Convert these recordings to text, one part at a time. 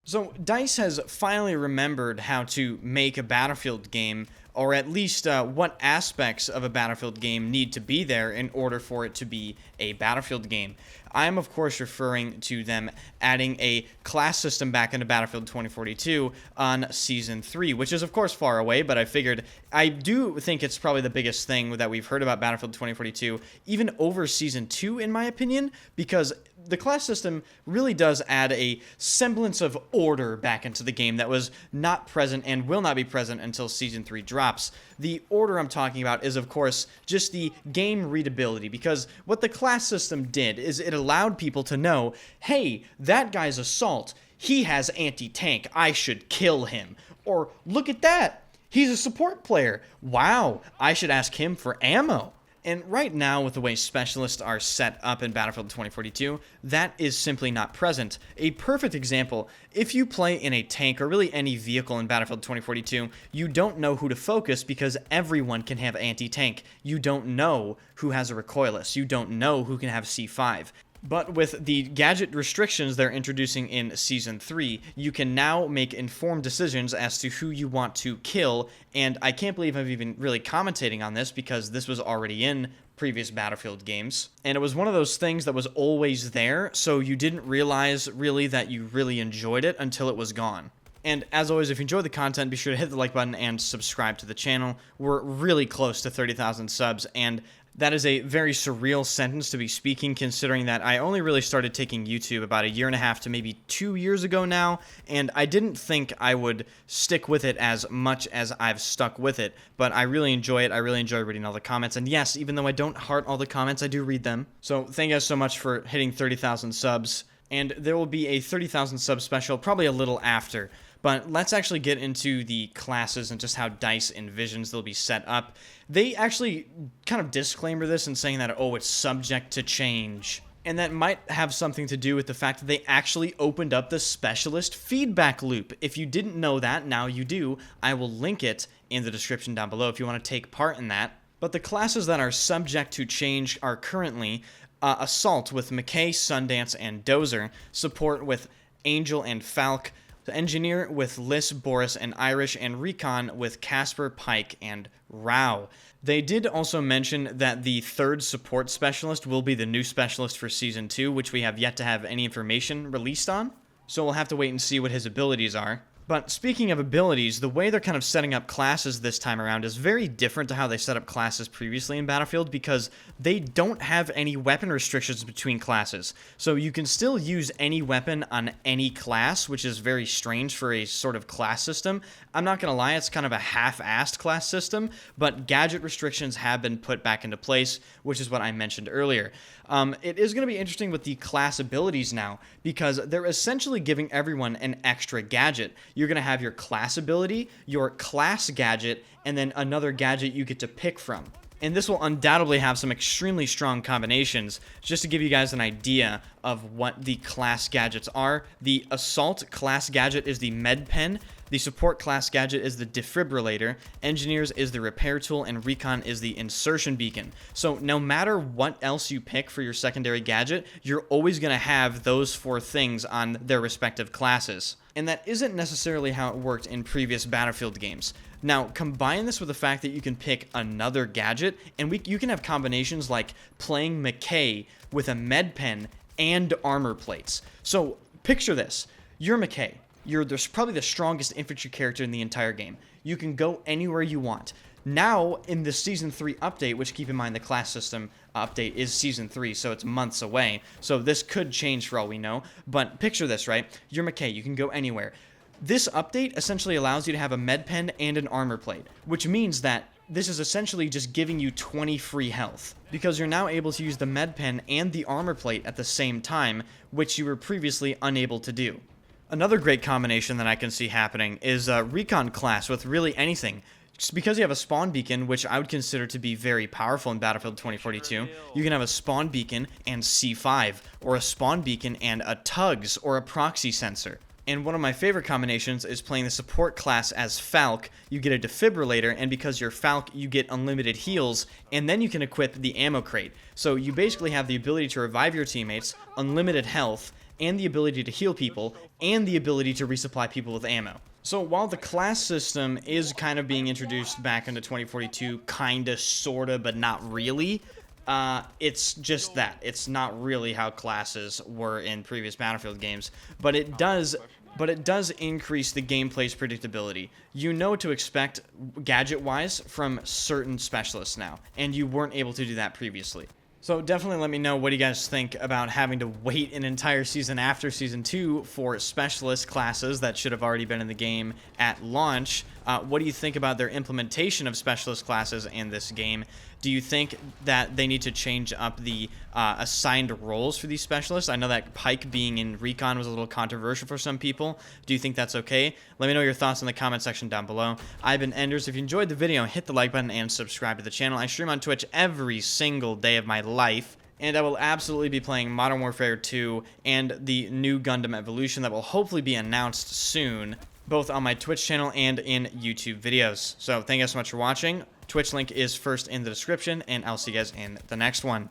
So DICE has finally remembered how to make a Battlefield game, or at least what aspects of a Battlefield game need to be there in order for it to be a Battlefield game. I am, of course, referring to them adding a class system back into Battlefield 2042 on Season 3, which is, of course, far away, but I do think it's probably the biggest thing that we've heard about Battlefield 2042, even over Season 2, in my opinion, because the class system really does add a semblance of order back into the game that was not present and will not be present until Season 3 drops. The order I'm talking about is, of course, just the game readability, because what the class system did is it allowed people to know, hey, that guy's assault, he has anti-tank, I should kill him. Or, look at that, he's a support player, wow, I should ask him for ammo. And right now, with the way specialists are set up in Battlefield 2042, that is simply not present. A perfect example, if you play in a tank or really any vehicle in Battlefield 2042, you don't know who to focus because everyone can have anti-tank. You don't know who has a recoilless. You don't know who can have C5. But with the gadget restrictions they're introducing in Season 3, you can now make informed decisions as to who you want to kill, and I can't believe I'm even really commentating on this because this was already in previous Battlefield games. And it was one of those things that was always there, so you didn't realize really that you really enjoyed it until it was gone. And as always, if you enjoyed the content, be sure to hit the like button and subscribe to the channel. We're really close to 30,000 subs, and that is a very surreal sentence to be speaking, considering that I only really started taking YouTube about a year and a half to maybe 2 years ago now, and I didn't think I would stick with it as much as I've stuck with it, but I really enjoy it. I really enjoy reading all the comments, and yes, even though I don't heart all the comments, I do read them. So thank you guys so much for hitting 30,000 subs, and there will be a 30,000 sub special probably a little after. But let's actually get into the classes and just how DICE envisions they'll be set up. They actually kind of disclaimer this in saying that, oh, it's subject to change. And that might have something to do with the fact that they actually opened up the specialist feedback loop. If you didn't know that, now you do. I will link it in the description down below if you want to take part in that. But the classes that are subject to change are currently Assault with McKay, Sundance, and Dozer, Support with Angel and Falk, the Engineer with Liss, Boris, and Irish, and Recon with Casper, Pike, and Rao. They did also mention that the third support specialist will be the new specialist for Season 2, which we have yet to have any information released on, so we'll have to wait and see what his abilities are. But speaking of abilities, the way they're kind of setting up classes this time around is very different to how they set up classes previously in Battlefield because they don't have any weapon restrictions between classes. So you can still use any weapon on any class, which is very strange for a sort of class system. I'm not going to lie, it's kind of a half-assed class system, but gadget restrictions have been put back into place, which is what I mentioned earlier. It is going to be interesting with the class abilities now, because they're essentially giving everyone an extra gadget. You're going to have your class ability, your class gadget, and then another gadget you get to pick from. And this will undoubtedly have some extremely strong combinations. Just to give you guys an idea of what the class gadgets are, the Assault class gadget is the Med Pen, the Support class gadget is the Defibrillator, Engineers is the Repair Tool, and Recon is the Insertion Beacon. So no matter what else you pick for your secondary gadget, you're always going to have those four things on their respective classes. And that isn't necessarily how it worked in previous Battlefield games. Now, combine this with the fact that you can pick another gadget, and you can have combinations like playing McKay with a Med Pen and armor plates. So, picture this. You're McKay. You're probably the strongest infantry character in the entire game. You can go anywhere you want. Now, in the Season 3 update, which keep in mind the class system update is Season 3, so it's months away, so this could change for all we know, but picture this, right? You're McKay, you can go anywhere. This update essentially allows you to have a med pen and an armor plate, which means that this is essentially just giving you 20 free health, because you're now able to use the med pen and the armor plate at the same time, which you were previously unable to do. Another great combination that I can see happening is Recon class with really anything. Just because you have a spawn beacon, which I would consider to be very powerful in Battlefield 2042, you can have a spawn beacon and C5, or a spawn beacon and a tugs or a proxy sensor. And one of my favorite combinations is playing the support class as Falc. You get a defibrillator, and because you're Falc, you get unlimited heals, and then you can equip the ammo crate. So you basically have the ability to revive your teammates, unlimited health, and the ability to heal people, and the ability to resupply people with ammo. So while the class system is kind of being introduced back into 2042, kinda, sorta, but not really, it's just that. It's not really how classes were in previous Battlefield games, but it does increase the gameplay's predictability. You know what to expect gadget-wise from certain specialists now, and you weren't able to do that previously. So definitely let me know what you guys think about having to wait an entire season after Season 2 for specialist classes that should have already been in the game at launch. What do you think about their implementation of specialist classes in this game? Do you think that they need to change up the assigned roles for these specialists? I know that Pike being in Recon was a little controversial for some people. Do you think that's okay? Let me know your thoughts in the comment section down below. I've been Enders. If you enjoyed the video, hit the like button and subscribe to the channel. I stream on Twitch every single day of my life, and I will absolutely be playing Modern Warfare 2 and the new Gundam Evolution that will hopefully be announced soon, both on my Twitch channel and in YouTube videos. So thank you guys so much for watching. Twitch link is first in the description, and I'll see you guys in the next one.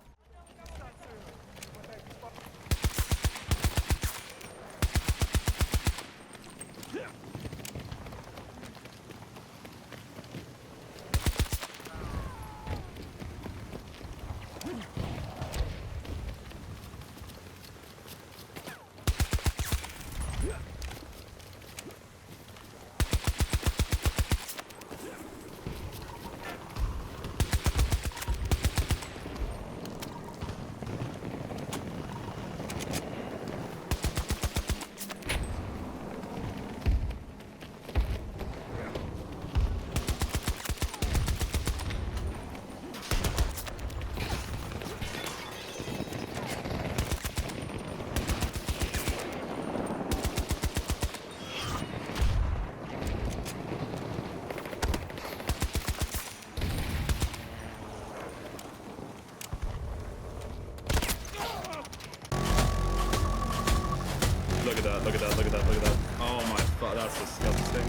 Look at that, look at that, look at that, look at that. Oh my god, that's disgusting.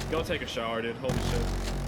Go take a shower, dude. Holy shit.